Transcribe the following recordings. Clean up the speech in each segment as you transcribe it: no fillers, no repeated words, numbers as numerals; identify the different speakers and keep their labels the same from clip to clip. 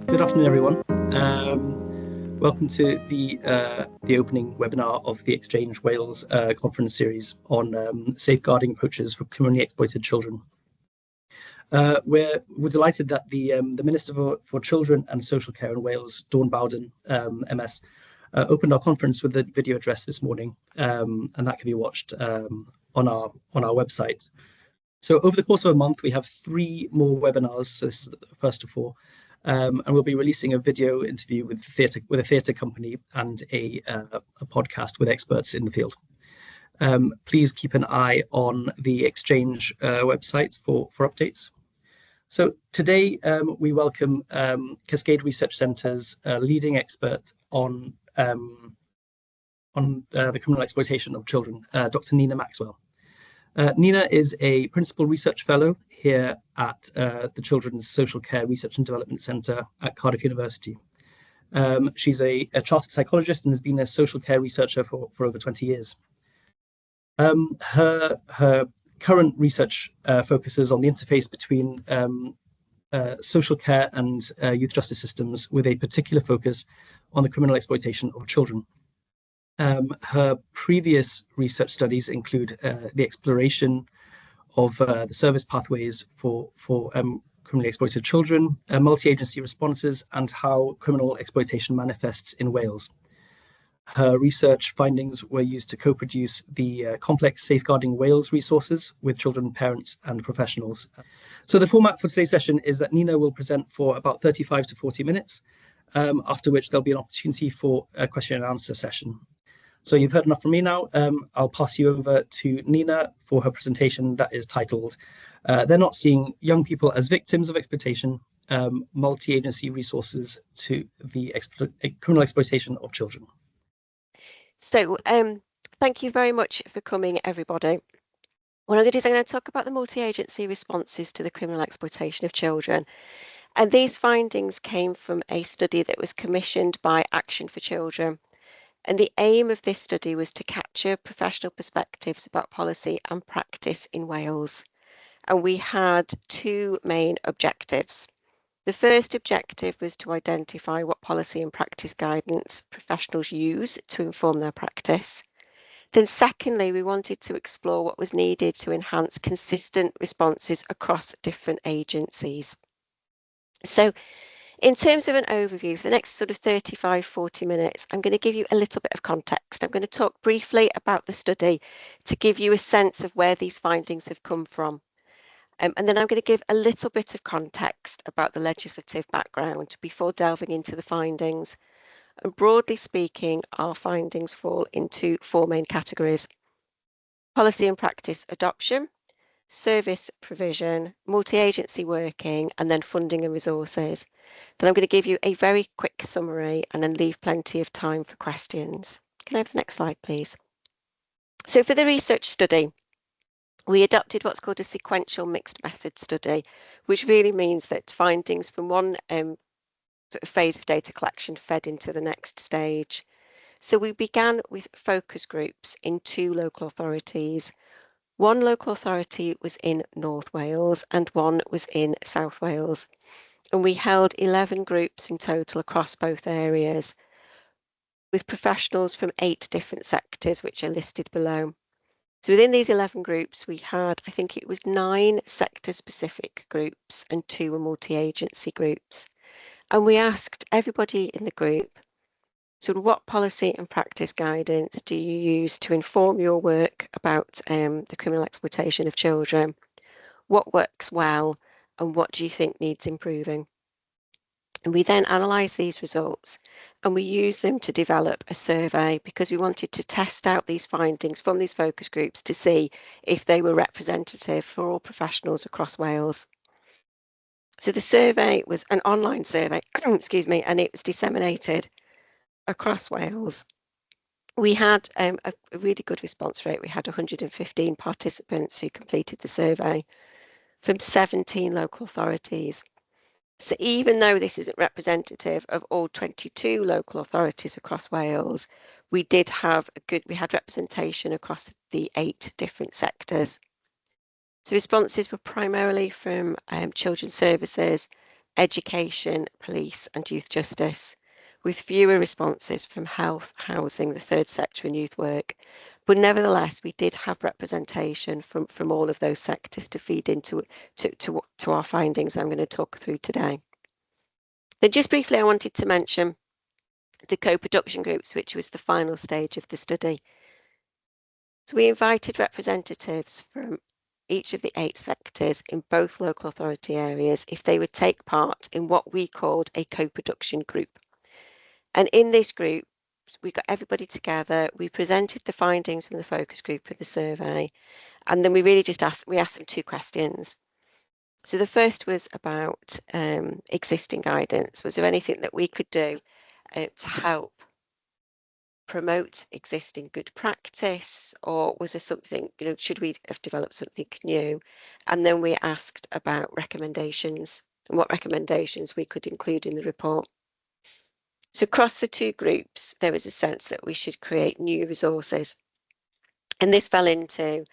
Speaker 1: Good afternoon, everyone. Welcome to the opening webinar of the ExChange Wales conference series on safeguarding approaches for criminally exploited children. We're delighted that the Minister for Children and Social Care in Wales, Dawn Bowden, MS, opened our conference with a video address this morning, and that can be watched on our website. So over the course of a month, we have 3 more webinars. So this is the first of 4. And we'll be releasing a video interview with a theatre company and a podcast with experts in the field. Please keep an eye on the ExChange website for updates. So today we welcome Cascade Research Centre's leading expert on the criminal exploitation of children, Dr. Nina Maxwell. Nina is a Principal Research Fellow here at the Children's Social Care Research and Development Centre at Cardiff University. She's a chartered psychologist and has been a social care researcher for over 20 years. Her current research focuses on the interface between social care and youth justice systems, with a particular focus on the criminal exploitation of children. Her previous research studies include the exploration of the service pathways for criminally exploited children, multi-agency responses, and how criminal exploitation manifests in Wales. Her research findings were used to co-produce the complex Safeguarding Wales resources with children, parents, and professionals. So the format for today's session is that Nina will present for about 35 to 40 minutes, after which there'll be an opportunity for a question and answer session. So you've heard enough from me now. I'll pass you over to Nina for her presentation that is titled, They're Not Seeing Young People as Victims of Exploitation, Multi-Agency Resources to the Criminal Exploitation of Children.
Speaker 2: So thank you very much for coming, everybody. What I'm going to do is I'm going to talk about the multi-agency responses to the criminal exploitation of children. And these findings came from a study that was commissioned by Action for Children. And the aim of this study was to capture professional perspectives about policy and practice in Wales. And we had 2 main objectives. The first objective was to identify what policy and practice guidance professionals use to inform their practice. Then secondly, we wanted to explore what was needed to enhance consistent responses across different agencies. So in terms of an overview, for the next sort of 35-40 minutes, I'm going to give you a little bit of context. I'm going to talk briefly about the study to give you a sense of where these findings have come from. And then I'm going to give a little bit of context about the legislative background before delving into the findings. And broadly speaking, our findings fall into 4 main categories: policy and practice adoption, service provision, multi-agency working, and then funding and resources. Then I'm going to give you a very quick summary and then leave plenty of time for questions. Can I have the next slide, please? So for the research study, we adopted what's called a sequential mixed method study, which really means that findings from one sort of phase of data collection fed into the next stage. So we began with focus groups in 2 local authorities. One local authority was in North Wales and one was in South Wales. And we held 11 groups in total across both areas, with professionals from 8 different sectors, which are listed below. So within these 11 groups, we had, I think it was 9 sector-specific groups and 2 were multi-agency groups. And we asked everybody in the group, so what policy and practice guidance do you use to inform your work about the criminal exploitation of children? What works well? And what do you think needs improving? And we then analysed these results and we used them to develop a survey, because we wanted to test out these findings from these focus groups to see if they were representative for all professionals across Wales. So the survey was an online survey, excuse me, and it was disseminated across Wales. We had a really good response rate. We had 115 participants who completed the survey from 17 local authorities. So even though this isn't representative of all 22 local authorities across Wales, we had representation across the 8 different sectors. So responses were primarily from children's services, education, police and youth justice, with fewer responses from health, housing, the third sector and youth work. But nevertheless, we did have representation from all of those sectors to feed into to our findings I'm going to talk through today. Then just briefly, I wanted to mention the co-production groups, which was the final stage of the study. So we invited representatives from each of the 8 sectors in both local authority areas if they would take part in what we called a co-production group. And in this group, we got everybody together, we presented the findings from the focus group of the survey, and then we really just asked them 2 questions. So the first was about existing guidance. Was there anything that we could do to help promote existing good practice, or was there something, should we have developed something new? And then we asked about recommendations and what recommendations we could include in the report. So across the 2 groups, there was a sense that we should create new resources. And this fell into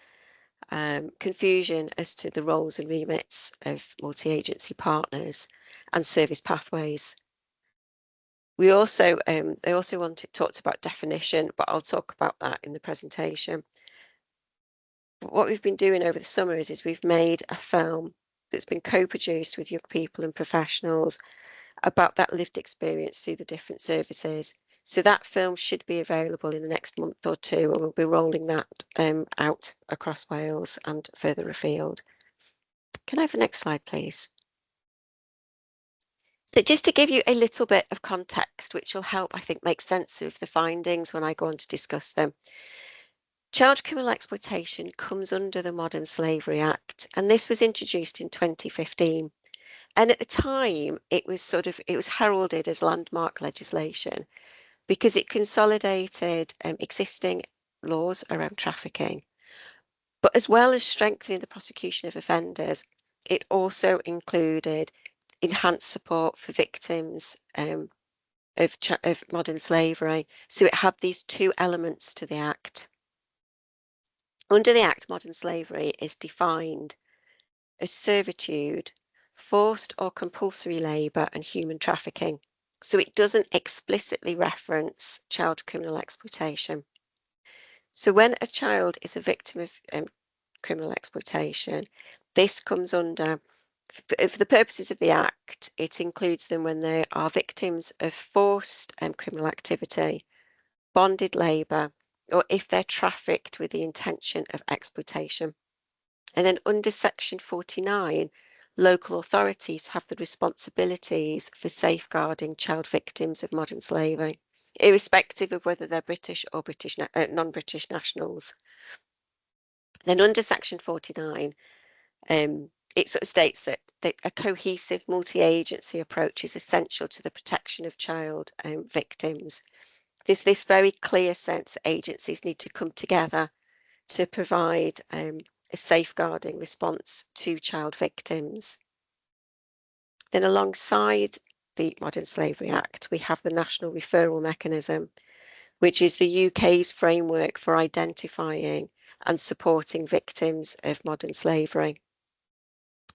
Speaker 2: confusion as to the roles and remits of multi-agency partners and service pathways. We also, they also talked about definition, but I'll talk about that in the presentation. But what we've been doing over the summer is we've made a film that's been co-produced with young people and professionals about that lived experience through the different services. So that film should be available in the next month or 2, and we'll be rolling that out across Wales and further afield. Can I have the next slide, please? So just to give you a little bit of context, which will help, I think, make sense of the findings when I go on to discuss them. Child criminal exploitation comes under the Modern Slavery Act, and this was introduced in 2015. And at the time, it was heralded as landmark legislation because it consolidated existing laws around trafficking. But as well as strengthening the prosecution of offenders, it also included enhanced support for victims of modern slavery. So it had these 2 elements to the Act. Under the Act, modern slavery is defined as servitude, forced or compulsory labour and human trafficking. So it doesn't explicitly reference child criminal exploitation. So when a child is a victim of criminal exploitation, this comes under, for the purposes of the Act, it includes them when they are victims of forced criminal activity, bonded labour, or if they're trafficked with the intention of exploitation. And then under Section 49, local authorities have the responsibilities for safeguarding child victims of modern slavery, irrespective of whether they're British or non-British nationals. Then under Section 49, it sort of states that a cohesive multi-agency approach is essential to the protection of child victims. There's this very clear sense agencies need to come together to provide a safeguarding response to child victims. Then alongside the Modern Slavery Act, we have the National Referral Mechanism, which is the UK's framework for identifying and supporting victims of modern slavery.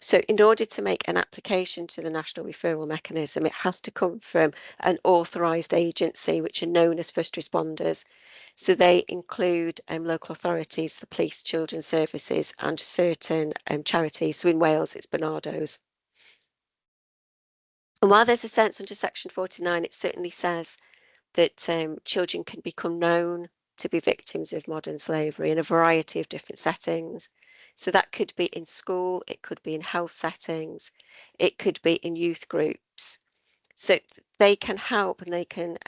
Speaker 2: So in order to make an application to the National Referral Mechanism, it has to come from an authorised agency, which are known as first responders. So they include local authorities, the police, children's services and certain charities. So in Wales, it's Barnardo's. And while there's a sense under Section 49, it certainly says that children can become known to be victims of modern slavery in a variety of different settings. So that could be in school, it could be in health settings, it could be in youth groups. So they can help, and they can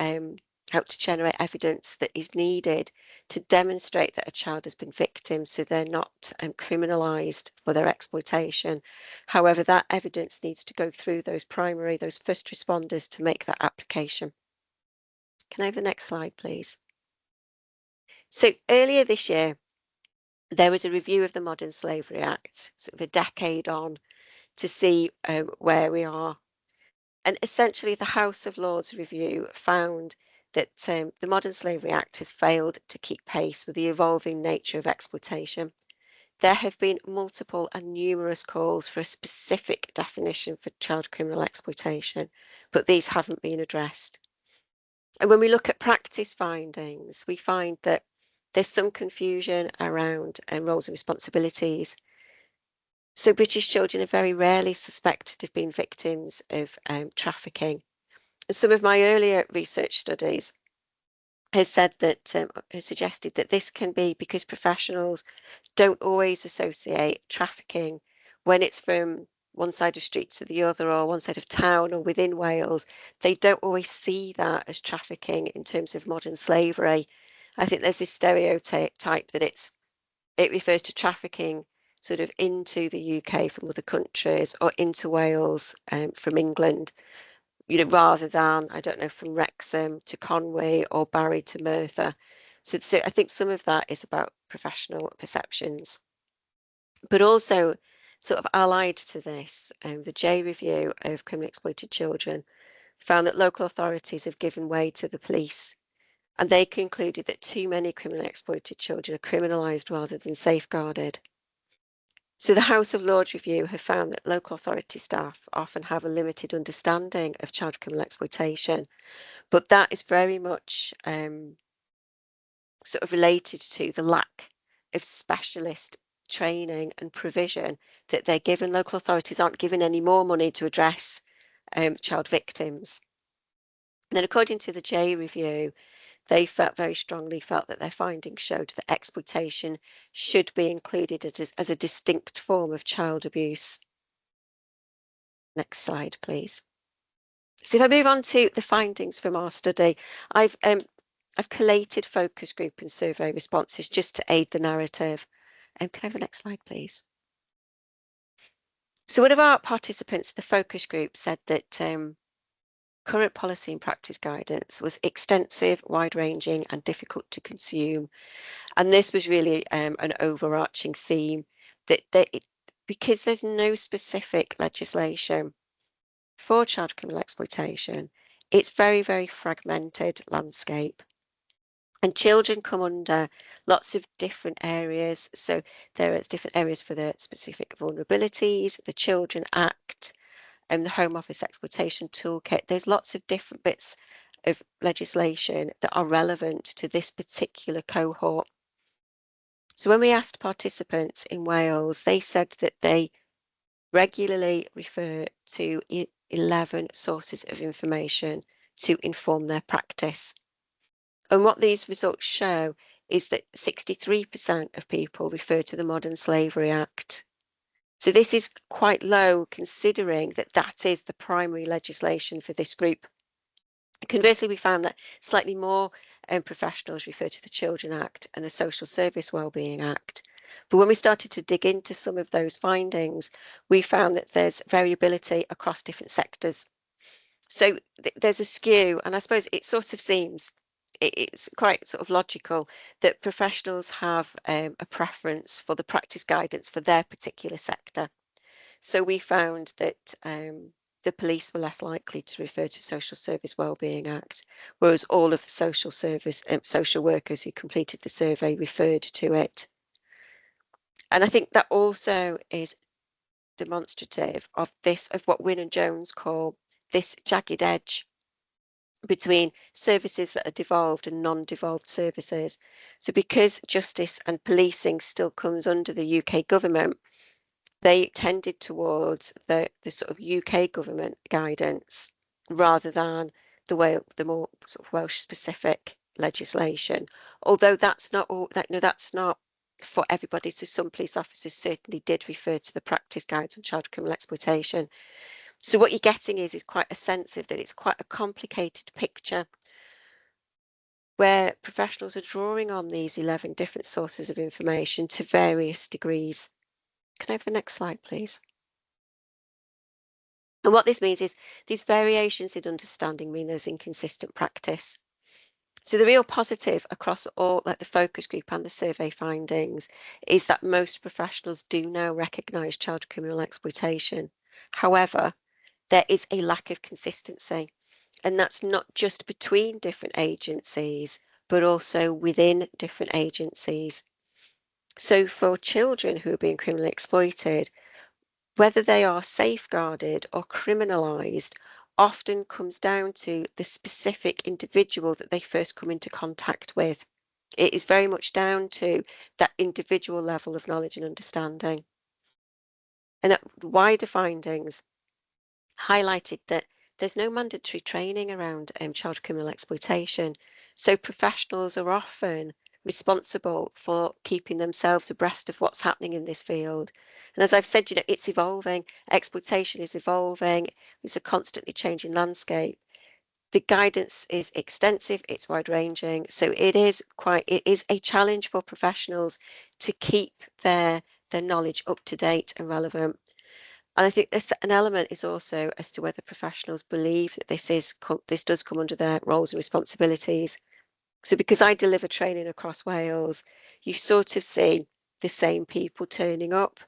Speaker 2: help to generate evidence that is needed to demonstrate that a child has been victim, so they're not criminalised for their exploitation. However, that evidence needs to go through those first responders to make that application. Can I have the next slide, please? So earlier this year, there was a review of the Modern Slavery Act, sort of a decade on, to see where we are. And essentially, the House of Lords review found that the Modern Slavery Act has failed to keep pace with the evolving nature of exploitation. there have been multiple and numerous calls for a specific definition for child criminal exploitation, but these haven't been addressed. And when we look at practice findings, we find that there's some confusion around roles and responsibilities. So British children are very rarely suspected of being victims of trafficking. And some of my earlier research studies has said that, has suggested that this can be because professionals don't always associate trafficking when it's from one side of street to the other, or one side of town, or within Wales. They don't always see that as trafficking in terms of modern slavery. I think there's this stereotype that it refers to trafficking sort of into the UK from other countries, or into Wales from England, you know, rather than, I don't know, from Wrexham to Conway or Barry to Merthyr. So I think some of that is about professional perceptions. But also, sort of allied to this, the J Review of Criminally Exploited Children found that local authorities have given way to the police, and they concluded that too many criminally exploited children are criminalised rather than safeguarded. So the House of Lords Review have found that local authority staff often have a limited understanding of child criminal exploitation, but that is very much sort of related to the lack of specialist training and provision that they're given. Local authorities aren't given any more money to address child victims. And then according to the J Review, they very strongly felt that their findings showed that exploitation should be included as a distinct form of child abuse. Next slide, please. So if I move on to the findings from our study, I've collated focus group and survey responses just to aid the narrative. Can I have the next slide, please? So one of our participants, the focus group, said that current policy and practice guidance was extensive, wide-ranging and difficult to consume. And this was really an overarching theme, that because there's no specific legislation for child criminal exploitation, it's very, very fragmented landscape. And children come under lots of different areas. So there are different areas for the specific vulnerabilities, the Children Act, and the Home Office Exploitation Toolkit. There's lots of different bits of legislation that are relevant to this particular cohort. So when we asked participants in Wales, they said that they regularly refer to 11 sources of information to inform their practice. And what these results show is that 63% of people refer to the Modern Slavery Act. So this is quite low, considering that that is the primary legislation for this group. Conversely, we found that slightly more professionals refer to the Children Act and the Social Service Wellbeing Act. But when we started to dig into some of those findings, we found that there's variability across different sectors. So there's a skew, and I suppose it sort of seems, it's quite sort of logical that professionals have a preference for the practice guidance for their particular sector. So we found that the police were less likely to refer to Social Service Wellbeing Act, whereas all of the social workers who completed the survey referred to it. And I think that also is demonstrative of what Wynne and Jones call this jagged edge between services that are devolved and non-devolved services. So because justice and policing still comes under the UK government, they tended towards the sort of UK government guidance rather than the more sort of Welsh specific legislation. Although that's not all, that's not for everybody. So some police officers certainly did refer to the practice guides on child criminal exploitation. So what you're getting is quite a sense of that it's quite a complicated picture where professionals are drawing on these 11 different sources of information to various degrees. Can I have the next slide, please? And what this means is these variations in understanding mean there's inconsistent practice. So the real positive across all, like the focus group and the survey findings, is that most professionals do now recognise child criminal exploitation. However, there is a lack of consistency, and that's not just between different agencies, but also within different agencies. So for children who are being criminally exploited, whether they are safeguarded or criminalised often comes down to the specific individual that they first come into contact with. It is very much down to that individual level of knowledge and understanding. And wider findings highlighted that there's no mandatory training around child criminal exploitation. So professionals are often responsible for keeping themselves abreast of what's happening in this field. And as I've said, it's evolving. Exploitation is evolving. It's a constantly changing landscape. The guidance is extensive, it's wide-ranging, so it is a challenge for professionals to keep their knowledge up to date and relevant. And I think an element is also as to whether professionals believe that this does come under their roles and responsibilities. So because I deliver training across Wales, you sort of see the same people turning up.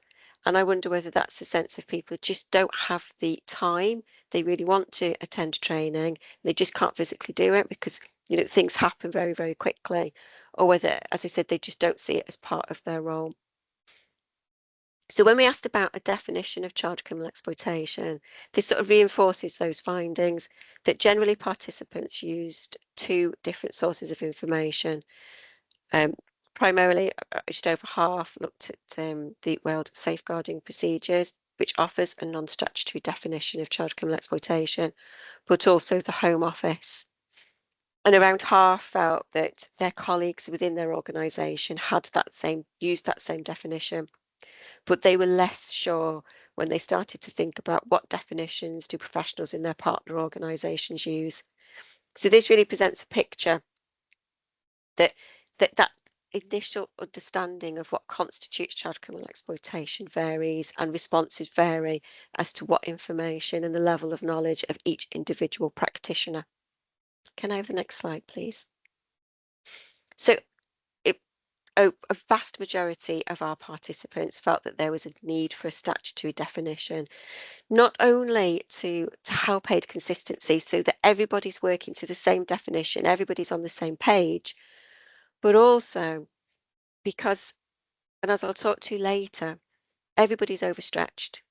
Speaker 2: And I wonder whether that's a sense of people who just don't have the time. They really want to attend training. They just can't physically do it because, things happen very, very quickly. Or whether, as I said, they just don't see it as part of their role. So when we asked about a definition of child criminal exploitation, this sort of reinforces those findings that generally participants used two different sources of information. Primarily, just over half looked at the World Safeguarding Procedures, which offers a non-statutory definition of child criminal exploitation, but also the Home Office. And around half felt that their colleagues within their organisation had used that same definition. But they were less sure when they started to think about what definitions do professionals in their partner organisations use. So this really presents a picture that initial understanding of what constitutes child criminal exploitation varies and responses vary as to what information and the level of knowledge of each individual practitioner. Can I have the next slide, please? So a vast majority of our participants felt that there was a need for a statutory definition, not only to help aid consistency so that everybody's working to the same definition, everybody's on the same page, but also because, and as I'll talk to later, everybody's overstretched.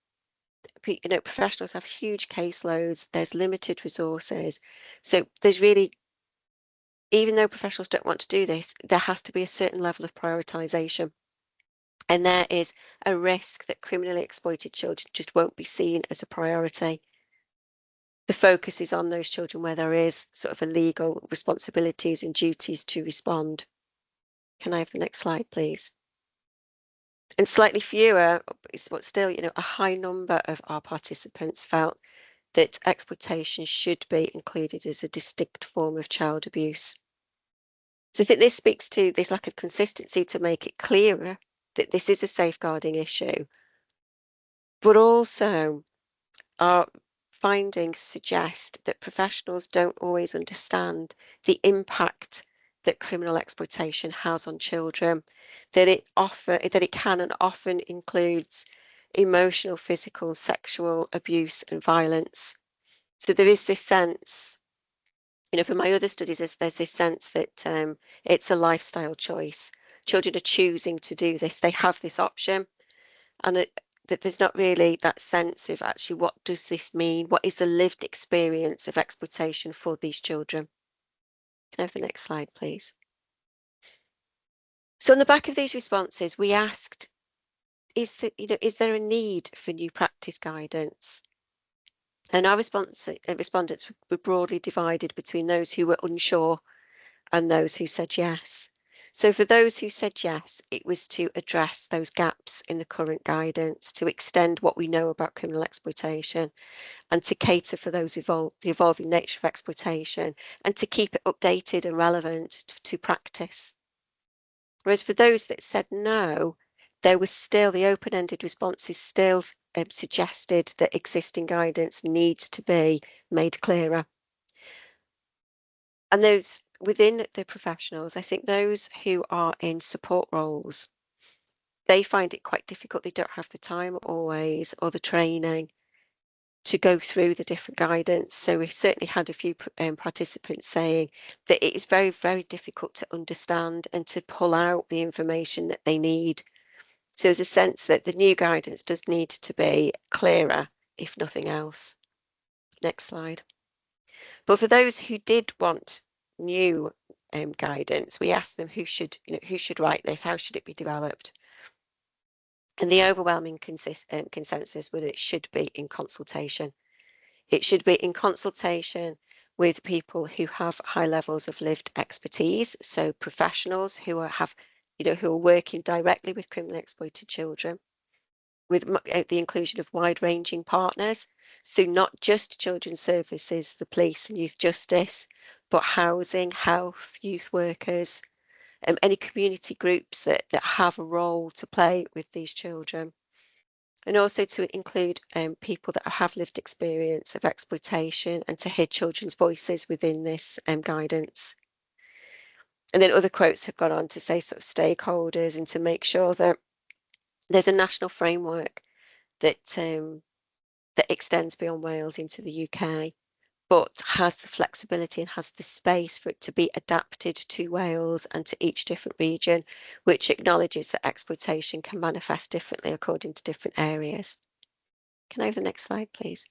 Speaker 2: Professionals have huge caseloads, there's limited resources. So there's really, even though professionals don't want to do this, there has to be a certain level of prioritisation. And there is a risk that criminally exploited children just won't be seen as a priority. The focus is on those children where there is sort of a legal responsibilities and duties to respond. Can I have the next slide, please? And slightly fewer, but still, a high number of our participants felt that exploitation should be included as a distinct form of child abuse. So I think this speaks to this lack of consistency to make it clearer that this is a safeguarding issue, but also our findings suggest that professionals don't always understand the impact that criminal exploitation has on children, that it can and often includes emotional, physical, sexual abuse and violence. So there is this sense, from my other studies, there's this sense that it's a lifestyle choice. Children are choosing to do this. They have this option, and that there's not really that sense of actually what does this mean? What is the lived experience of exploitation for these children? Can I have the next slide, please? So on the back of these responses, we asked, is there a need for new practice guidance? And our respondents were broadly divided between those who were unsure and those who said yes. So for those who said yes, it was to address those gaps in the current guidance, to extend what we know about criminal exploitation, and to cater for the evolving nature of exploitation, and to keep it updated and relevant to practice. Whereas for those that said no, there was still the open-ended responses still suggested that existing guidance needs to be made clearer. And those within the professionals, I think those who are in support roles, they find it quite difficult. They don't have the time always or the training to go through the different guidance. So we've certainly had a few participants saying that it is very, very difficult to understand and to pull out the information that they need. So there's a sense that the new guidance does need to be clearer, if nothing else. Next slide. But for those who did want new guidance, we asked them who should write this, how should it be developed? And the overwhelming consensus was it should be in consultation. It should be in consultation with people who have high levels of lived expertise, so professionals who are working directly with criminally exploited children, with the inclusion of wide-ranging partners, so not just children's services, the police and youth justice, but housing, health, youth workers, any community groups that have a role to play with these children. And also to include people that have lived experience of exploitation and to hear children's voices within this guidance. And then other quotes have gone on to say sort of stakeholders and to make sure that there's a national framework that that extends beyond Wales into the UK, but has the flexibility and has the space for it to be adapted to Wales and to each different region, which acknowledges that exploitation can manifest differently according to different areas. Can I have the next slide, please?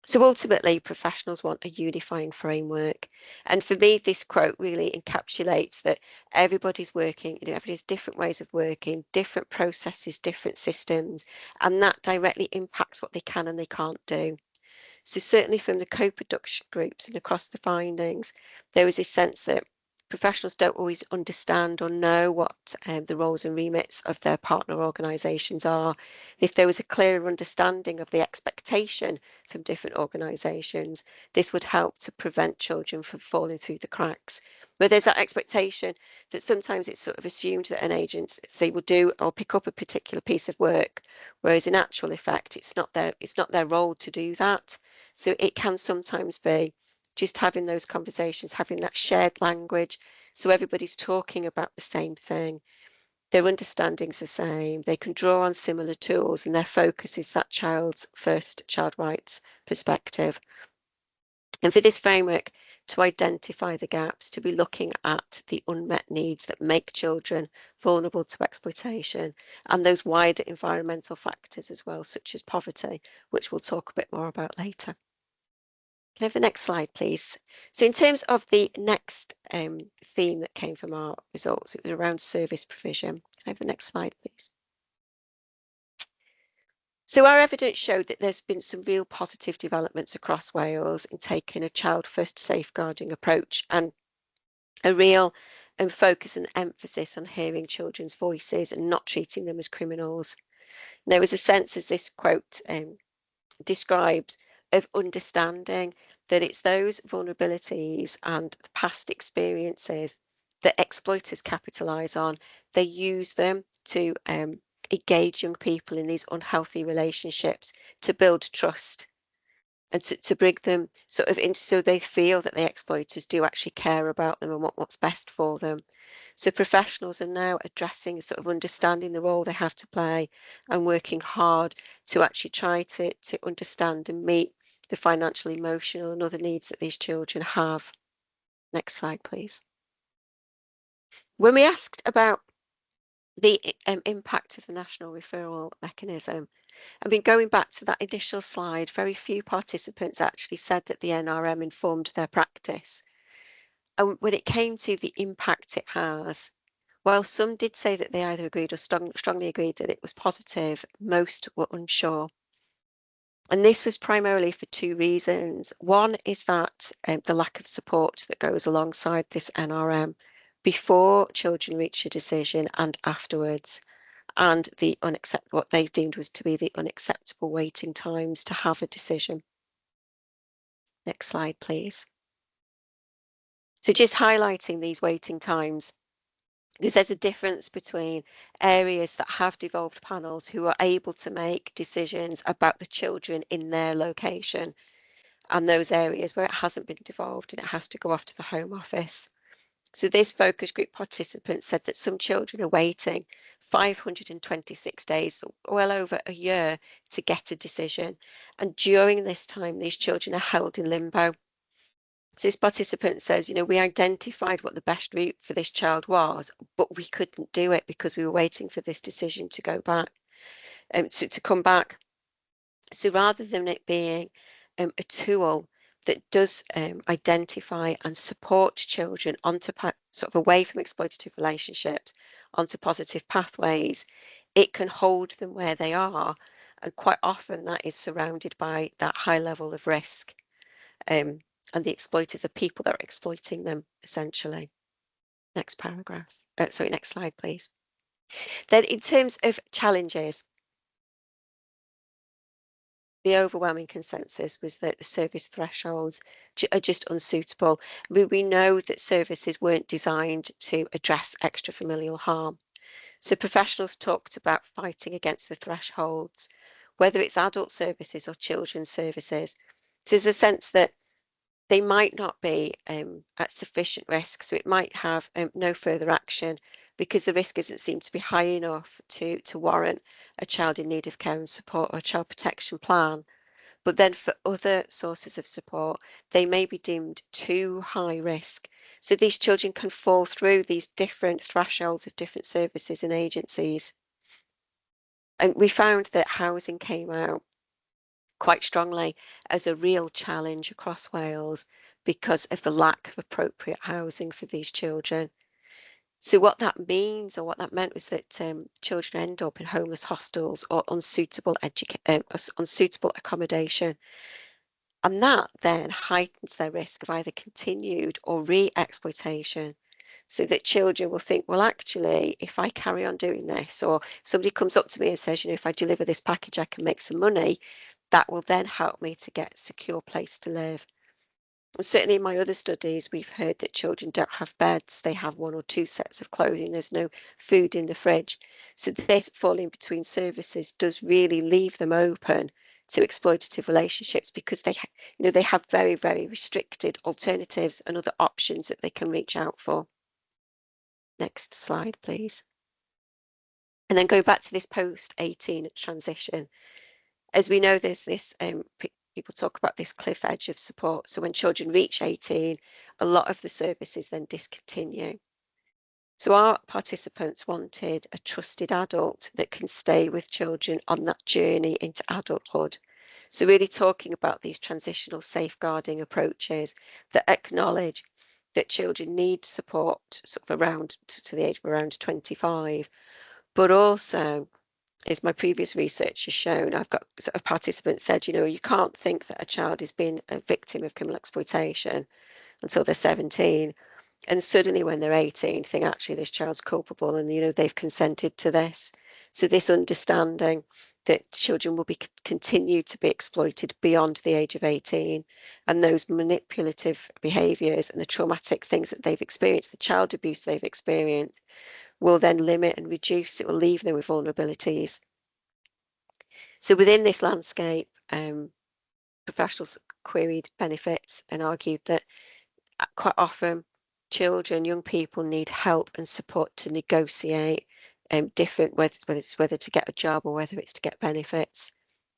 Speaker 2: So ultimately, professionals want a unifying framework. And for me, this quote really encapsulates that everybody's working, everybody's different ways of working, different processes, different systems, and that directly impacts what they can and they can't do. So certainly from the co-production groups and across the findings, there was a sense that professionals don't always understand or know what the roles and remits of their partner organisations are. If there was a clearer understanding of the expectation from different organisations, this would help to prevent children from falling through the cracks. But there's that expectation that sometimes it's sort of assumed that an agency will do or pick up a particular piece of work, whereas in actual effect, it's not their role to do that. So it can sometimes be just having those conversations, having that shared language, so everybody's talking about the same thing. Their understanding's the same. They can draw on similar tools, and their focus is that child rights perspective. And for this framework to identify the gaps, to be looking at the unmet needs that make children vulnerable to exploitation, and those wider environmental factors as well, such as poverty, which we'll talk a bit more about later. Can I have the next slide, please? So in terms of the next theme that came from our results, it was around service provision. Can I have the next slide, please? So our evidence showed that there's been some real positive developments across Wales in taking a child-first safeguarding approach and a real focus and emphasis on hearing children's voices and not treating them as criminals. And there was a sense, as this quote describes, of understanding that it's those vulnerabilities and past experiences that exploiters capitalise on. They use them to engage young people in these unhealthy relationships, to build trust, and to bring them sort of into, so they feel that the exploiters do actually care about them and want what's best for them. So professionals are now addressing, sort of understanding the role they have to play and working hard to actually try to understand and meet the financial, emotional and other needs that these children have. Next slide, please. When we asked about the impact of the national referral mechanism, I mean, going back to that initial slide, very few participants actually said that the NRM informed their practice. And when it came to the impact it has, while some did say that they either agreed or strongly agreed that it was positive, most were unsure. And this was primarily for two reasons. One is that the lack of support that goes alongside this NRM before children reach a decision and afterwards, and the what they deemed was to be the unacceptable waiting times to have a decision. Next slide, please. So just highlighting these waiting times, because there's a difference between areas that have devolved panels who are able to make decisions about the children in their location and those areas where it hasn't been devolved and it has to go off to the Home Office. So this focus group participant said that some children are waiting 526 days, well over a year, to get a decision. And during this time, these children are held in limbo. So this participant says, you know, we identified what the best route for this child was, but we couldn't do it because we were waiting for this decision to go back, to come back. So rather than it being a tool that does identify and support children onto sort of away from exploitative relationships onto positive pathways, it can hold them where they are, and quite often that is surrounded by that high level of risk. And the exploiters are people that are exploiting them, essentially. Next paragraph. Sorry, next slide, please. Then in terms of challenges, the overwhelming consensus was that the service thresholds are just unsuitable. We know that services weren't designed to address extrafamilial harm. So professionals talked about fighting against the thresholds, whether it's adult services or children's services. So there's a sense that they might not be at sufficient risk, so it might have no further action because the risk doesn't seem to be high enough to warrant a child in need of care and support or a child protection plan. But then for other sources of support, they may be deemed too high risk. So these children can fall through these different thresholds of different services and agencies. And we found that housing came out quite strongly as a real challenge across Wales because of the lack of appropriate housing for these children. So what that means, or what that meant, was that children end up in homeless hostels or unsuitable accommodation. And that then heightens their risk of either continued or re-exploitation. So that children will think, well, actually, if I carry on doing this, or somebody comes up to me and says, you know, if I deliver this package, I can make some money, that will then help me to get a secure place to live. And certainly in my other studies, we've heard that children don't have beds, they have one or two sets of clothing, there's no food in the fridge. So this falling between services does really leave them open to exploitative relationships because they, you know, they have very, very restricted alternatives and other options that they can reach out for. Next slide, please. And then go back to this post-18 transition. As we know, there's this, people talk about this cliff edge of support. So when children reach 18, a lot of the services then discontinue. So our participants wanted a trusted adult that can stay with children on that journey into adulthood. So really talking about these transitional safeguarding approaches that acknowledge that children need support sort of around to the age of around 25, but also, as my previous research has shown, I've got a participant said, you know, you can't think that a child is being a victim of criminal exploitation until they're 17. And suddenly when they're 18, think actually this child's culpable and, you know, they've consented to this. So this understanding that children will be continued to be exploited beyond the age of 18, and those manipulative behaviours and the traumatic things that they've experienced, the child abuse they've experienced, will then limit and reduce, it will leave them with vulnerabilities. So within this landscape, professionals queried benefits and argued that quite often children, young people need help and support to negotiate different, whether to get a job or whether it's to get benefits.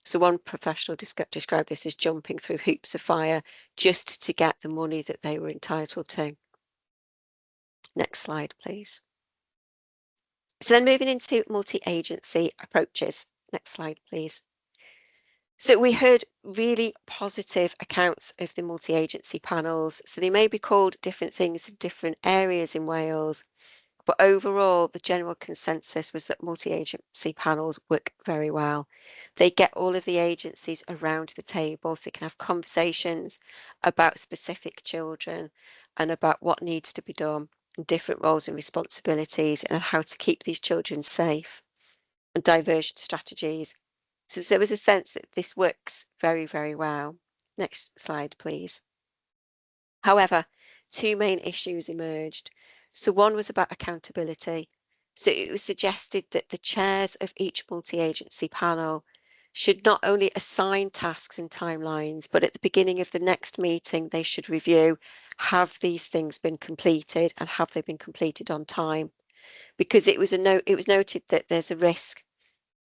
Speaker 2: So one professional described this as jumping through hoops of fire just to get the money that they were entitled to. Next slide, please. So then moving into multi-agency approaches. Next slide, please. So we heard really positive accounts of the multi-agency panels. So they may be called different things in different areas in Wales, but overall the general consensus was that multi-agency panels work very well. They get all of the agencies around the table so they can have conversations about specific children and about what needs to be done, different roles and responsibilities, and how to keep these children safe, and diversion strategies. So there was a sense that this works very, very well. Next slide, please. However, two main issues emerged. So one was about accountability. So it was suggested that the chairs of each multi-agency panel should not only assign tasks and timelines, but at the beginning of the next meeting, they should review, have these things been completed and have they been completed on time? because it was noted that there's a risk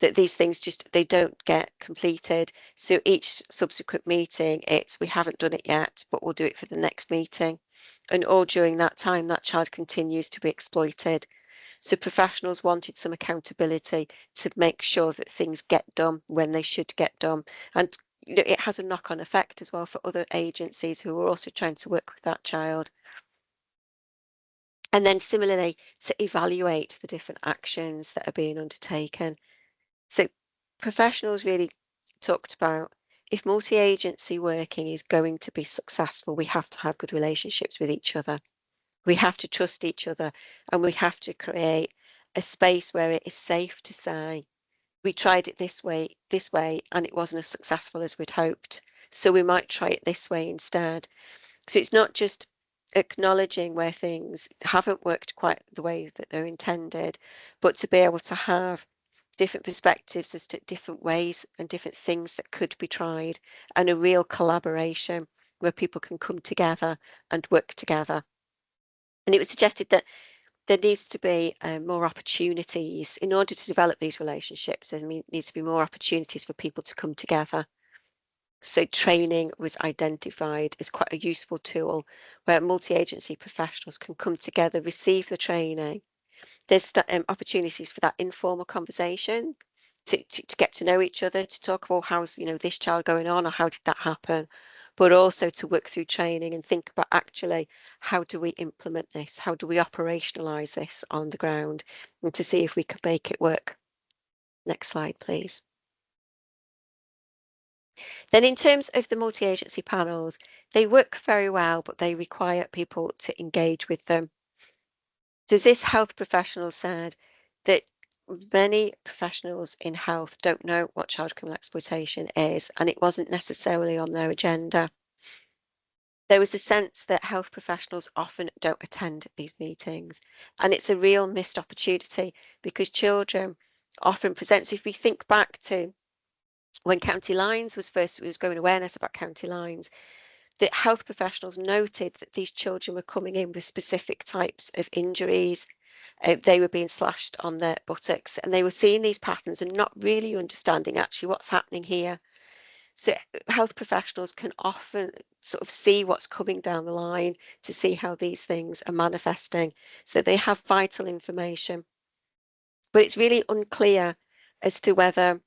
Speaker 2: that these things they don't get completed. So each subsequent meeting, we haven't done it yet, but we'll do it for the next meeting. And all during that time, that child continues to be exploited. So professionals wanted some accountability to make sure that things get done when they should get done. And it has a knock-on effect as well for other agencies who are also trying to work with that child. And then similarly, to evaluate the different actions that are being undertaken. So professionals really talked about, if multi-agency working is going to be successful, we have to have good relationships with each other. We have to trust each other, and we have to create a space where it is safe to say, we tried it this way, and it wasn't as successful as we'd hoped. So we might try it this way instead. So it's not just acknowledging where things haven't worked quite the way that they're intended, but to be able to have different perspectives as to different ways and different things that could be tried, and a real collaboration where people can come together and work together. And it was suggested that there needs to be more opportunities in order to develop these relationships. There needs to be more opportunities for people to come together. So training was identified as quite a useful tool where multi-agency professionals can come together, receive the training. There's opportunities for that informal conversation to get to know each other, to talk about how's this child going on, or how did that happen, but also to work through training and think about actually how do we implement this, how do we operationalize this on the ground, and to see if we can make it work. Next slide, please. Then in terms of the multi-agency panels, they work very well, but they require people to engage with them. So this health professional said that many professionals in health don't know what child criminal exploitation is, and it wasn't necessarily on their agenda. There was a sense that health professionals often don't attend these meetings, and it's a real missed opportunity because children often present. So if we think back to when County Lines was growing awareness about County Lines, the health professionals noted that these children were coming in with specific types of injuries. They were being slashed on their buttocks, and they were seeing these patterns and not really understanding actually what's happening here. So health professionals can often sort of see what's coming down the line to see how these things are manifesting. So they have vital information. But it's really unclear as to whether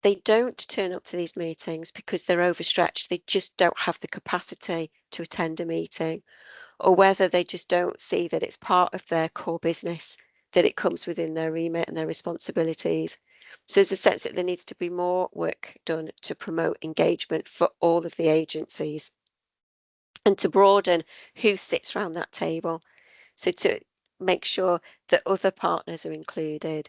Speaker 2: they don't turn up to these meetings because they're overstretched, they just don't have the capacity to attend a meeting, or whether they just don't see that it's part of their core business, that it comes within their remit and their responsibilities. So there's a sense that there needs to be more work done to promote engagement for all of the agencies and to broaden who sits around that table. So to make sure that other partners are included.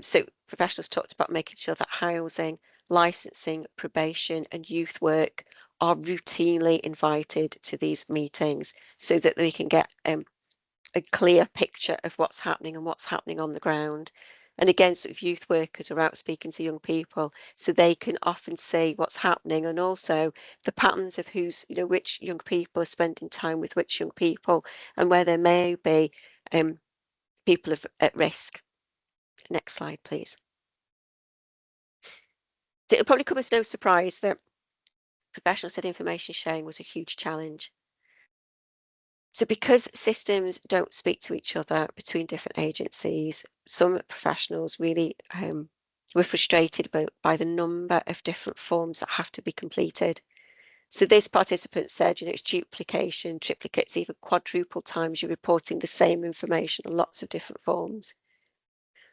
Speaker 2: So professionals talked about making sure that housing, licensing, probation and youth work are routinely invited to these meetings so that we can get a clear picture of what's happening and what's happening on the ground. And again, sort of youth workers are out speaking to young people so they can often see what's happening, and also the patterns of which young people are spending time with which young people, and where there may be people at risk. Next slide, please. So it'll probably come as no surprise that professionals said information sharing was a huge challenge. So because systems don't speak to each other between different agencies, some professionals really were frustrated by the number of different forms that have to be completed. So this participant said, it's duplication, triplicates, even quadruple times you're reporting the same information on lots of different forms.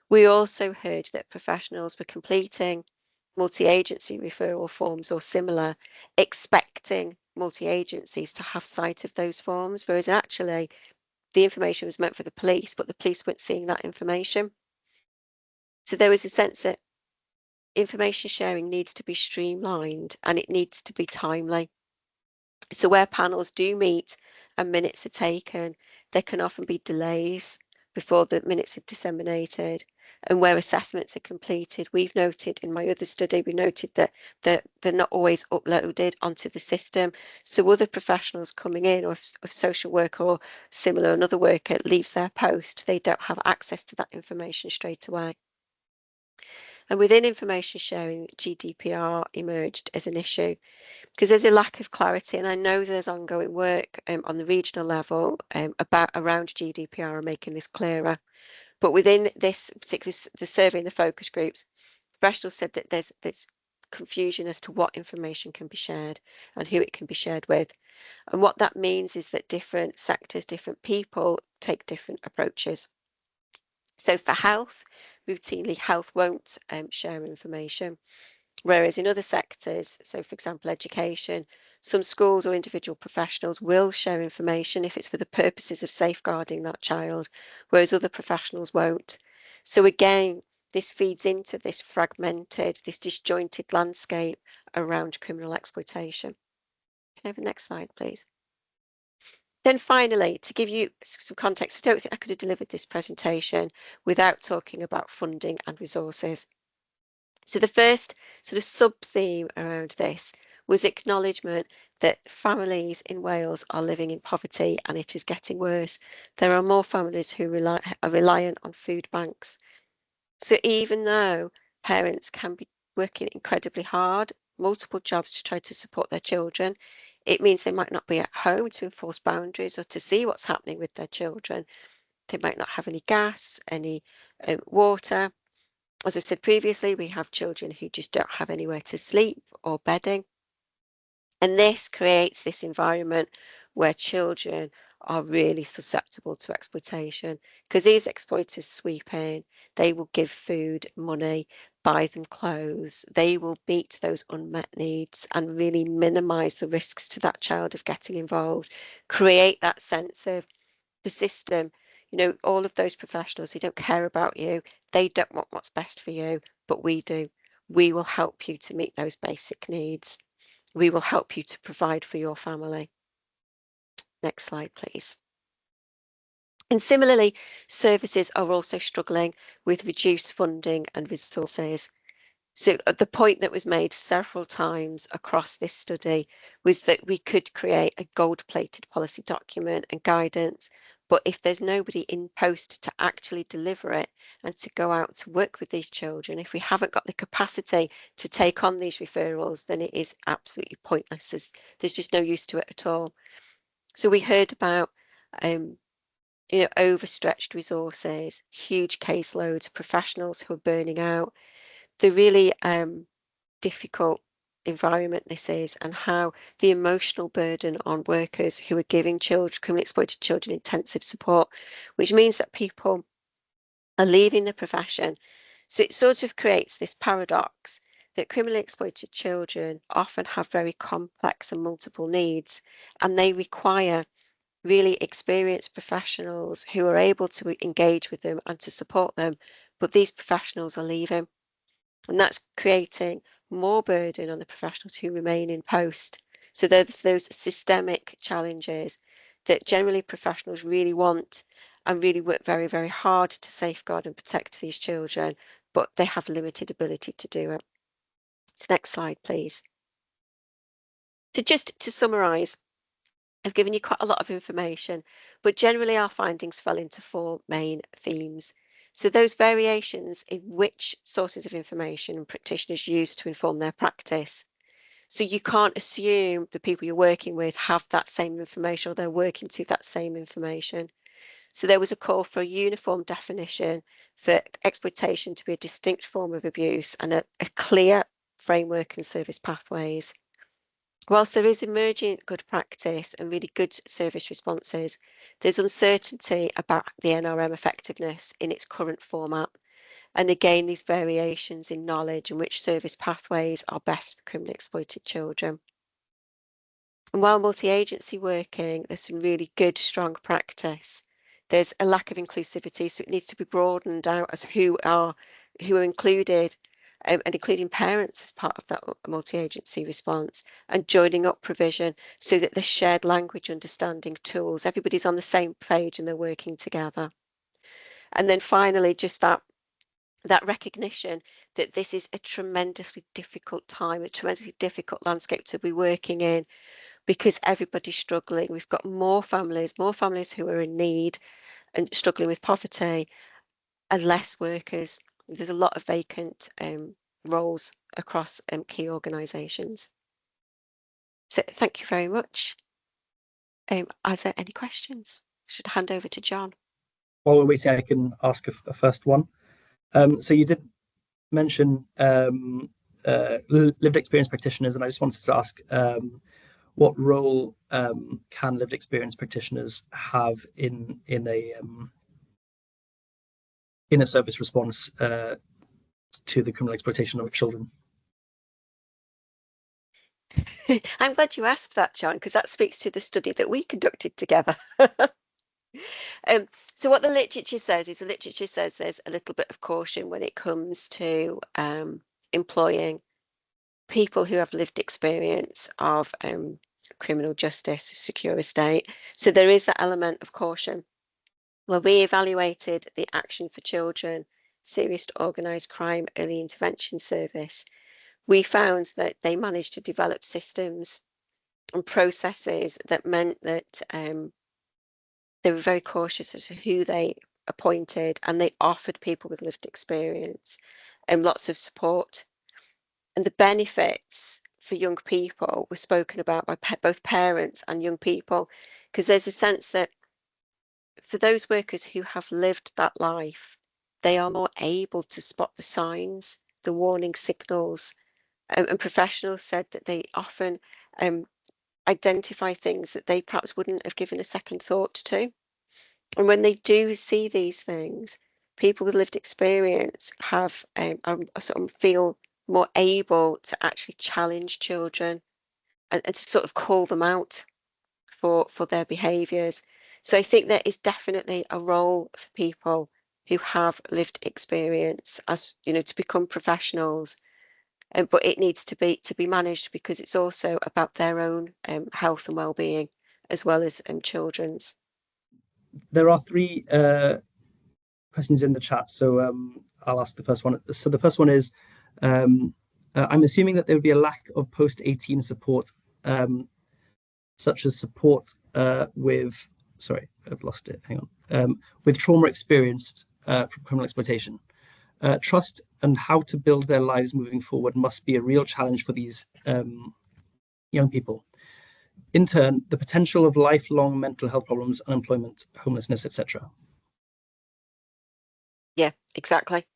Speaker 2: We also heard that professionals were completing multi-agency referral forms or similar, expecting multi-agencies to have sight of those forms, whereas actually the information was meant for the police, but the police weren't seeing that information. So there was a sense that information sharing needs to be streamlined and it needs to be timely. So where panels do meet and minutes are taken, there can often be delays before the minutes are disseminated. And where assessments are completed, we've noted in my other study, we noted that they're not always uploaded onto the system. So other professionals coming in, or if social worker or similar another worker leaves their post, they don't have access to that information straight away. And within information sharing, GDPR emerged as an issue because there's a lack of clarity, and I know there's ongoing work on the regional level around GDPR and making this clearer. But within this particular, the survey and the focus groups, professionals said that there's confusion as to what information can be shared and who it can be shared with. And what that means is that different sectors, different people take different approaches. So for health, routinely health won't share information. Whereas in other sectors, so for example, education, some schools or individual professionals will share information if it's for the purposes of safeguarding that child, whereas other professionals won't. So again, this feeds into this fragmented, this disjointed landscape around criminal exploitation. Can I have the next slide, please? Then finally, to give you some context, I don't think I could have delivered this presentation without talking about funding and resources. So the first sort of sub-theme around this was acknowledgement that families in Wales are living in poverty and it is getting worse. There are more families who are reliant on food banks. So even though parents can be working incredibly hard, multiple jobs to try to support their children, it means they might not be at home to enforce boundaries or to see what's happening with their children. They might not have any gas, any water. As I said previously, we have children who just don't have anywhere to sleep or bedding. And this creates this environment where children are really susceptible to exploitation because these exploiters sweep in, they will give food, money, buy them clothes, they will meet those unmet needs and really minimize the risks to that child of getting involved, create that sense of the system. You know, all of those professionals who don't care about you, they don't want what's best for you, but we do. We will help you to meet those basic needs. We will help you to provide for your family. Next slide, please. And similarly, services are also struggling with reduced funding and resources. So the point that was made several times across this study was that we could create a gold-plated policy document and guidance, but if there's nobody in post to actually deliver it and to go out to work with these children, if we haven't got the capacity to take on these referrals, then it is absolutely pointless. There's just no use to it at all. So we heard about overstretched resources, huge caseloads, professionals who are burning out, the really difficult environment this is, and how the emotional burden on workers who are giving criminally exploited children intensive support, which means that people are leaving the profession. So it sort of creates this paradox that criminally exploited children often have very complex and multiple needs, and they require really experienced professionals who are able to engage with them and to support them, but these professionals are leaving. And that's creating more burden on the professionals who remain in post. So there's those systemic challenges that generally professionals really want and really work very, very hard to safeguard and protect these children, but they have limited ability to do it. So next slide, please. So just to summarise, I've given you quite a lot of information, but generally our findings fell into four main themes. So those variations in which sources of information practitioners use to inform their practice. So you can't assume the people you're working with have that same information or they're working to that same information. So there was a call for a uniform definition for exploitation to be a distinct form of abuse and a clear framework and service pathways. Whilst there is emerging good practice and really good service responses, there's uncertainty about the NRM effectiveness in its current format. And again, these variations in knowledge and which service pathways are best for criminally exploited children. And while multi-agency working, there's some really good, strong practice. There's a lack of inclusivity, so it needs to be broadened out as who are included, and including parents as part of that multi-agency response, and joining up provision so that there's shared language understanding tools. Everybody's on the same page and they're working together. And then finally, just that that recognition that this is a tremendously difficult time, a tremendously difficult landscape to be working in, because everybody's struggling. We've got more families who are in need and struggling with poverty, and less workers. There's a lot of vacant roles across key organisations. So thank you very much. Are there any questions? I should hand over to John.
Speaker 1: While we're waiting, I can ask a first one. So you did mention lived experience practitioners, and I just wanted to ask what role can lived experience practitioners have in a service response to the criminal exploitation of children?
Speaker 2: I'm glad you asked that, John, because that speaks to the study that we conducted together. So what the literature says is there's a little bit of caution when it comes to employing people who have lived experience of criminal justice, secure estate. So there is that element of caution. When we evaluated the Action for Children Serious Organised Crime Early Intervention Service, we found that they managed to develop systems and processes that meant that they were very cautious as to who they appointed, and they offered people with lived experience and lots of support. And the benefits for young people were spoken about by both parents and young people, because there's a sense that for those workers who have lived that life, they are more able to spot the signs, the warning signals. And professionals said that they often identify things that they perhaps wouldn't have given a second thought to. And when they do see these things, people with lived experience have sort of feel more able to actually challenge children and to sort of call them out for their behaviours. So I think there is definitely a role for people who have lived experience, as you know, to become professionals. But it needs to be managed, because it's also about their own health and well-being as well as children's.
Speaker 1: There are three questions in the chat, so I'll ask the first one. So the first one is, I'm assuming that there would be a lack of post-18 support, such as support with, sorry, I've lost it, hang on, with trauma experienced from criminal exploitation. Trust and how to build their lives moving forward must be a real challenge for these young people. In turn, the potential of lifelong mental health problems, unemployment, homelessness, etc.
Speaker 2: Yeah, exactly.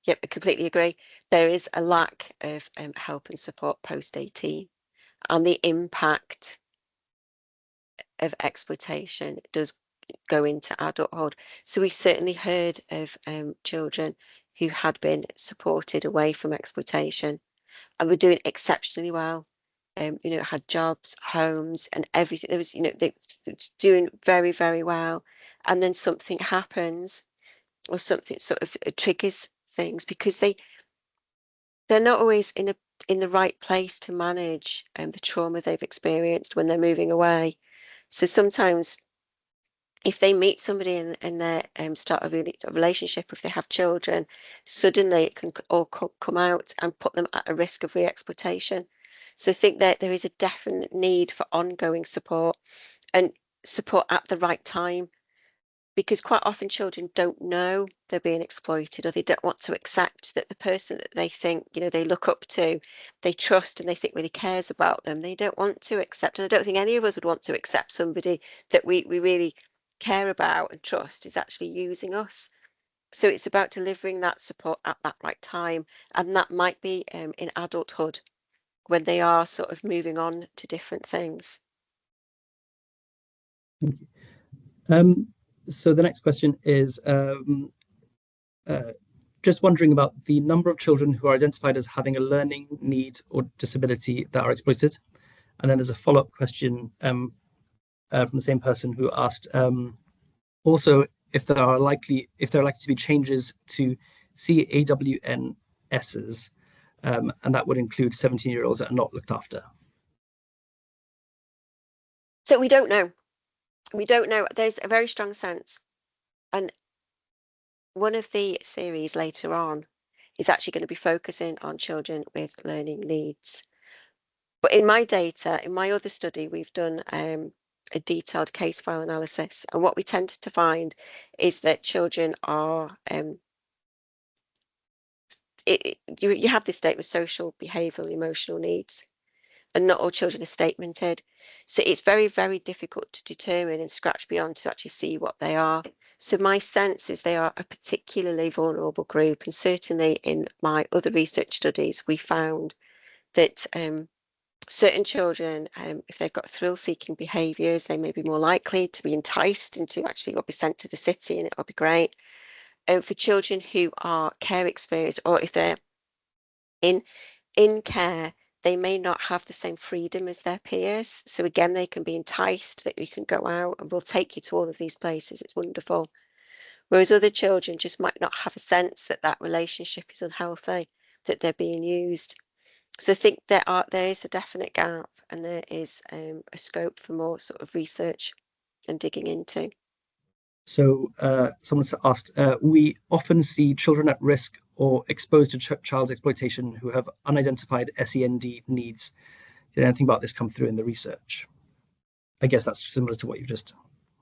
Speaker 2: Yep, I completely agree. There is a lack of help and support post-18, and the impact of exploitation does go into adulthood. So we certainly heard of children who had been supported away from exploitation and were doing exceptionally well. You know, had jobs, homes, and everything. There was, you know, they were doing very, very well, and then something happens, or something sort of triggers things, because they're not always in the right place to manage the trauma they've experienced when they're moving away. So sometimes if they meet somebody and they start a relationship, if they have children, suddenly it can all come out and put them at a risk of re-exploitation. So I think that there is a definite need for ongoing support, and support at the right time, because quite often children don't know they're being exploited, or they don't want to accept that the person that they think, you know, they look up to, they trust, and they think really cares about them, they don't want to accept. And I don't think any of us would want to accept somebody that we really care about and trust is actually using us. So it's about delivering that support at that right time, and that might be in adulthood, when they are sort of moving on to different things.
Speaker 1: Thank you. So the next question is, just wondering about the number of children who are identified as having a learning need or disability that are exploited. And then there's a follow-up question from the same person who asked, also if there are likely to be changes to CAWNSs, and that would include 17-year-olds that are not looked after.
Speaker 2: So we don't know. We don't know. There's a very strong sense, and one of the series later on is actually going to be focusing on children with learning needs. But in my data, in my other study, we've done a detailed case file analysis. And what we tended to find is that children are, you have this state with social, behavioural, emotional needs, and not all children are statemented. So it's very, very difficult to determine and scratch beyond to actually see what they are. So my sense is they are a particularly vulnerable group. And certainly in my other research studies, we found that certain children, if they've got thrill-seeking behaviours, they may be more likely to be enticed into actually will be sent to the city, and it'll be great. For children who are care experienced, or if they're in care, they may not have the same freedom as their peers. So again, they can be enticed that you can go out and we'll take you to all of these places. It's wonderful. Whereas other children just might not have a sense that that relationship is unhealthy, that they're being used. So I think there is a definite gap, and there is a scope for more sort of research and digging into.
Speaker 1: So someone's asked, we often see children at risk or exposed to child exploitation who have unidentified SEND needs. Did anything about this come through in the research? I guess that's similar to what you've just.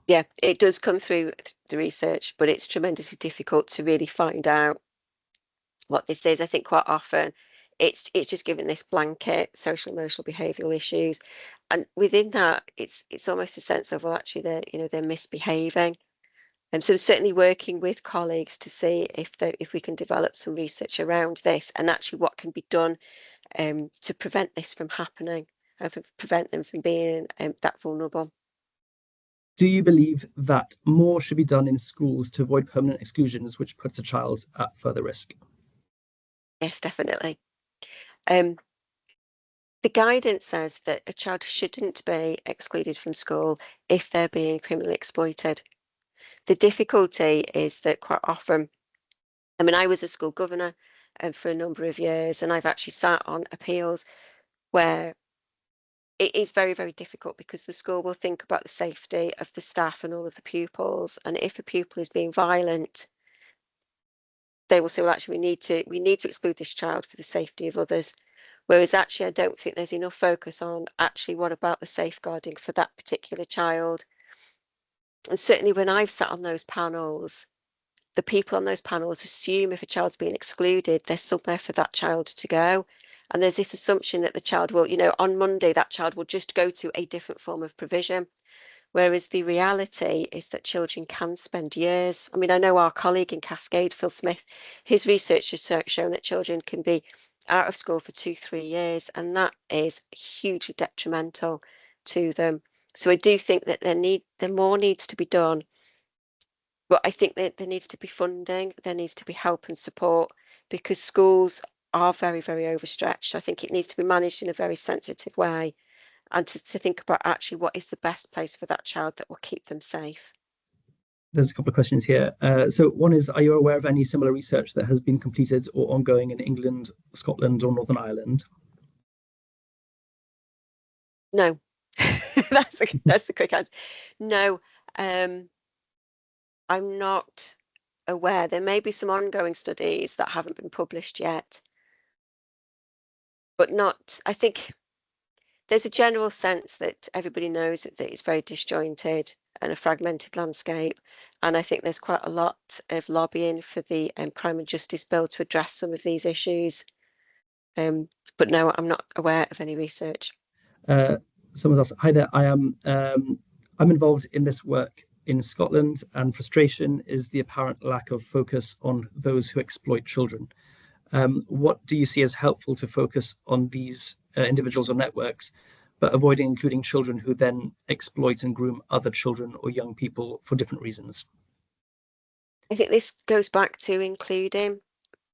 Speaker 2: Yeah, it does come through the research, but it's tremendously difficult to really find out what this is. I think quite often it's just given this blanket social, emotional, behavioural issues, and within that, it's almost a sense of, well, actually they're misbehaving. And so certainly working with colleagues to see if we can develop some research around this, and actually what can be done to prevent this from happening and prevent them from being that vulnerable.
Speaker 1: Do you believe that more should be done in schools to avoid permanent exclusions, which puts a child at further risk?
Speaker 2: Yes, definitely. The guidance says that a child shouldn't be excluded from school if they're being criminally exploited. The difficulty is that quite often, I mean, I was a school governor for a number of years, and I've actually sat on appeals where it is very, very difficult because the school will think about the safety of the staff and all of the pupils. And if a pupil is being violent, they will say, well, actually, we need to exclude this child for the safety of others. Whereas actually, I don't think there's enough focus on actually what about the safeguarding for that particular child. And certainly when I've sat on those panels, the people on those panels assume if a child's being excluded, there's somewhere for that child to go. And there's this assumption that the child will, on Monday, that child will just go to a different form of provision. Whereas the reality is that children can spend years. I mean, I know our colleague in Cascade, Phil Smith, his research has shown that children can be out of school for 2-3 years, and that is hugely detrimental to them. So I do think that there more needs to be done. But I think that there needs to be funding, there needs to be help and support, because schools are very, very overstretched. I think it needs to be managed in a very sensitive way, and to think about actually what is the best place for that child that will keep them safe.
Speaker 1: There's a couple of questions here. So one is, are you aware of any similar research that has been completed or ongoing in England, Scotland, or Northern Ireland?
Speaker 2: No, that's the quick answer. No, I'm not aware. There may be some ongoing studies that haven't been published yet, but not, I think there's a general sense that everybody knows that it's very disjointed and a fragmented landscape. And I think there's quite a lot of lobbying for the Crime and Justice Bill to address some of these issues. But no, I'm not aware of any research.
Speaker 1: Someone else, hi there. I'm involved in this work in Scotland, and frustration is the apparent lack of focus on those who exploit children. What do you see as helpful to focus on these individuals or networks, but avoiding including children who then exploit and groom other children or young people for different reasons?
Speaker 2: I think this goes back to including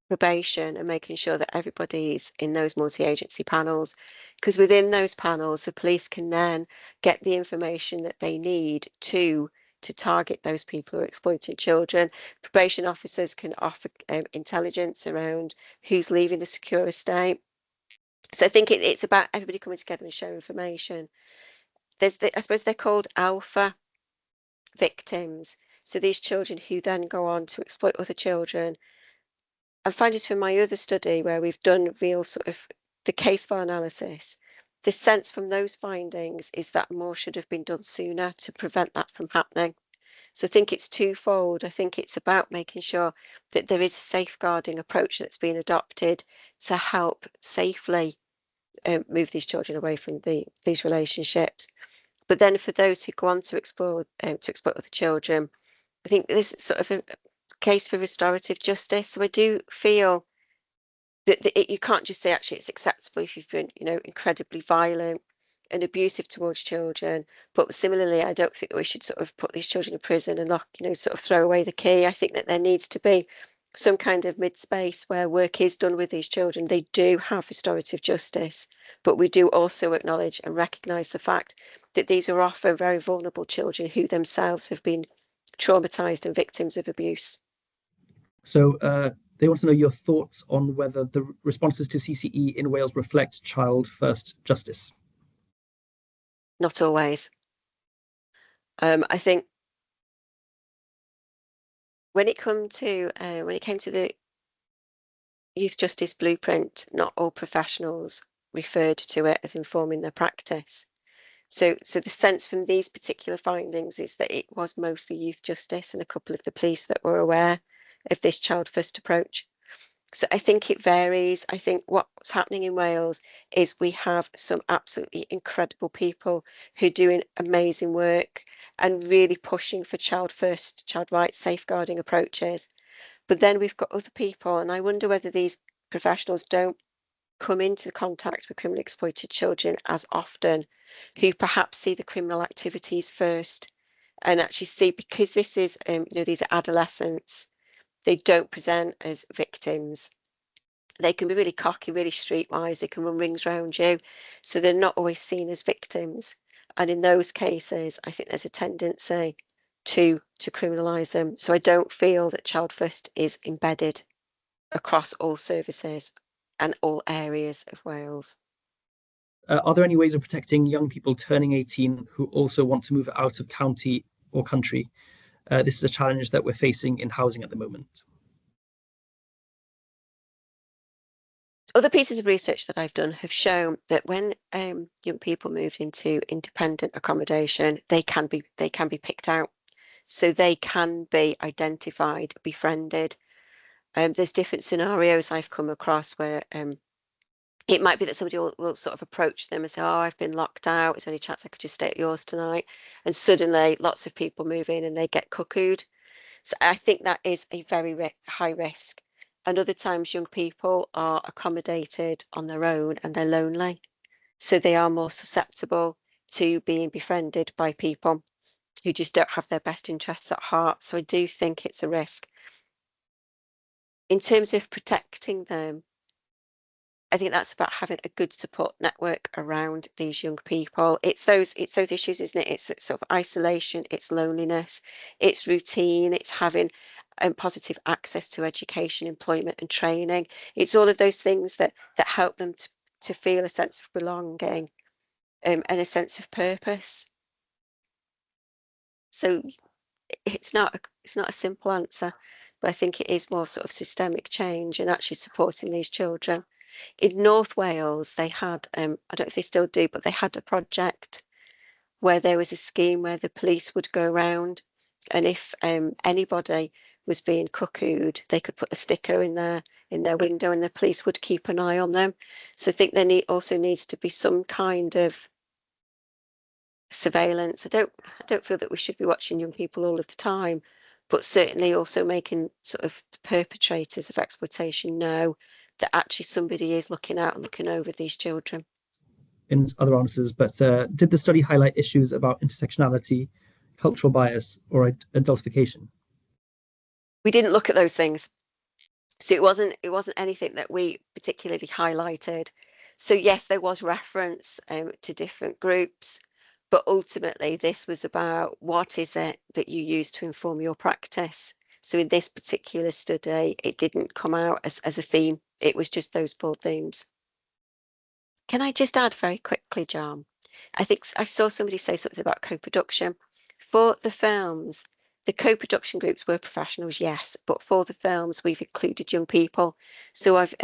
Speaker 2: probation and making sure that everybody's in those multi-agency panels, because within those panels, the police can then get the information that they need to target those people who are exploiting children. Probation officers can offer intelligence around who's leaving the secure estate. So I think it's about everybody coming together and sharing information. I suppose they're called alpha victims. So these children who then go on to exploit other children, findings from my other study where we've done real sort of the case file analysis, the sense from those findings is that more should have been done sooner to prevent that from happening. So I think it's twofold. I think it's about making sure that there is a safeguarding approach that's been adopted to help safely move these children away from these relationships. But then for those who go on to exploit other children, I think this is sort of a case for restorative justice. So I do feel that you can't just say actually it's acceptable if you've been, you know, incredibly violent and abusive towards children. But similarly, I don't think that we should sort of put these children in prison and lock, you know, sort of throw away the key. I think that there needs to be some kind of mid-space where work is done with these children. They do have restorative justice, but we do also acknowledge and recognise the fact that these are often very vulnerable children who themselves have been traumatised and victims of abuse.
Speaker 1: So they want to know your thoughts on whether the responses to CCE in Wales reflect child first justice.
Speaker 2: Not always. I think when it came to the Youth Justice Blueprint, not all professionals referred to it as informing their practice. So the sense from these particular findings is that it was mostly youth justice and a couple of the police that were aware of this child first approach. So I think it varies. I think what's happening in Wales is we have some absolutely incredible people who are doing amazing work and really pushing for child first, child rights, safeguarding approaches. But then we've got other people, and I wonder whether these professionals don't come into contact with criminally exploited children as often, who perhaps see the criminal activities first and actually see, because this is, you know, these are adolescents, they don't present as victims. They can be really cocky, really streetwise, they can run rings around you. So they're not always seen as victims. And in those cases, I think there's a tendency to criminalise them. So I don't feel that Child First is embedded across all services and all areas of Wales.
Speaker 1: Are there any ways of protecting young people turning 18 who also want to move out of county or country? This is a challenge that we're facing in housing at the moment.
Speaker 2: Other pieces of research that I've done have shown that when young people move into independent accommodation, they can be picked out. So they can be identified, befriended. There's different scenarios I've come across where it might be that somebody will sort of approach them and say, oh, I've been locked out. Is there any chance I could just stay at yours tonight? And suddenly lots of people move in and they get cuckooed. So I think that is a very high risk. And other times young people are accommodated on their own and they're lonely. So they are more susceptible to being befriended by people who just don't have their best interests at heart. So I do think it's a risk. In terms of protecting them, I think that's about having a good support network around these young people. It's those issues, isn't it? It's sort of isolation, it's loneliness, it's routine, it's having positive access to education, employment and training. It's all of those things that help them to feel a sense of belonging and a sense of purpose. So it's not a simple answer, but I think it is more sort of systemic change and actually supporting these children. In North Wales, they had, I don't know if they still do, but they had a project where there was a scheme where the police would go around, and if anybody was being cuckooed, they could put a sticker in their window and the police would keep an eye on them. So I think there also needs to be some kind of surveillance. I don't feel that we should be watching young people all of the time, but certainly also making sort of perpetrators of exploitation know that actually somebody is looking out and looking over these children.
Speaker 1: In other answers, but did the study highlight issues about intersectionality, cultural bias, or adultification?
Speaker 2: We didn't look at those things. So it wasn't anything that we particularly highlighted. So yes, there was reference to different groups, but ultimately this was about what is it that you use to inform your practice. So in this particular study, it didn't come out as a theme. It was just those broad themes. Can I just add very quickly, John? I think I saw somebody say something about co-production. For the films, The co-production groups were professionals, yes, but for the films we've included young people. So I've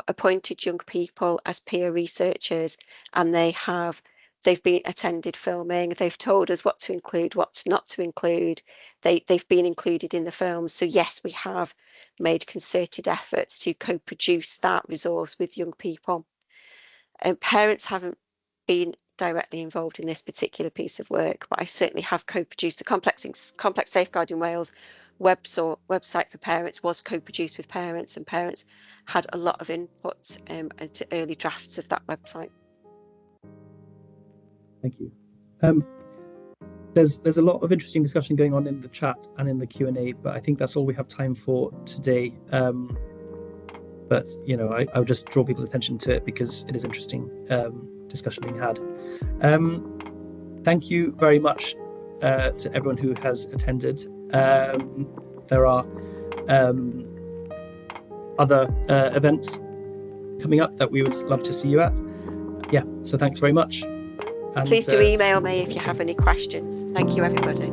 Speaker 2: appointed young people as peer researchers, and they've been attended filming. They've told us what to include, what not to include. They've been included in the films. So yes, we have made concerted efforts to co-produce that resource with young people. And parents haven't been directly involved in this particular piece of work, but I certainly have co-produced the Complex Safeguarding Wales website for parents was co-produced with parents, and parents had a lot of input into early drafts of that website.
Speaker 1: Thank you. There's a lot of interesting discussion going on in the chat and in the Q&A, but I think that's all we have time for today. But I'll just draw people's attention to it because it is interesting discussion being had. Thank you very much to everyone who has attended. There are other events coming up that we would love to see you at. Yeah, so thanks very much. And
Speaker 2: please do email me if you have any questions. Thank you, everybody.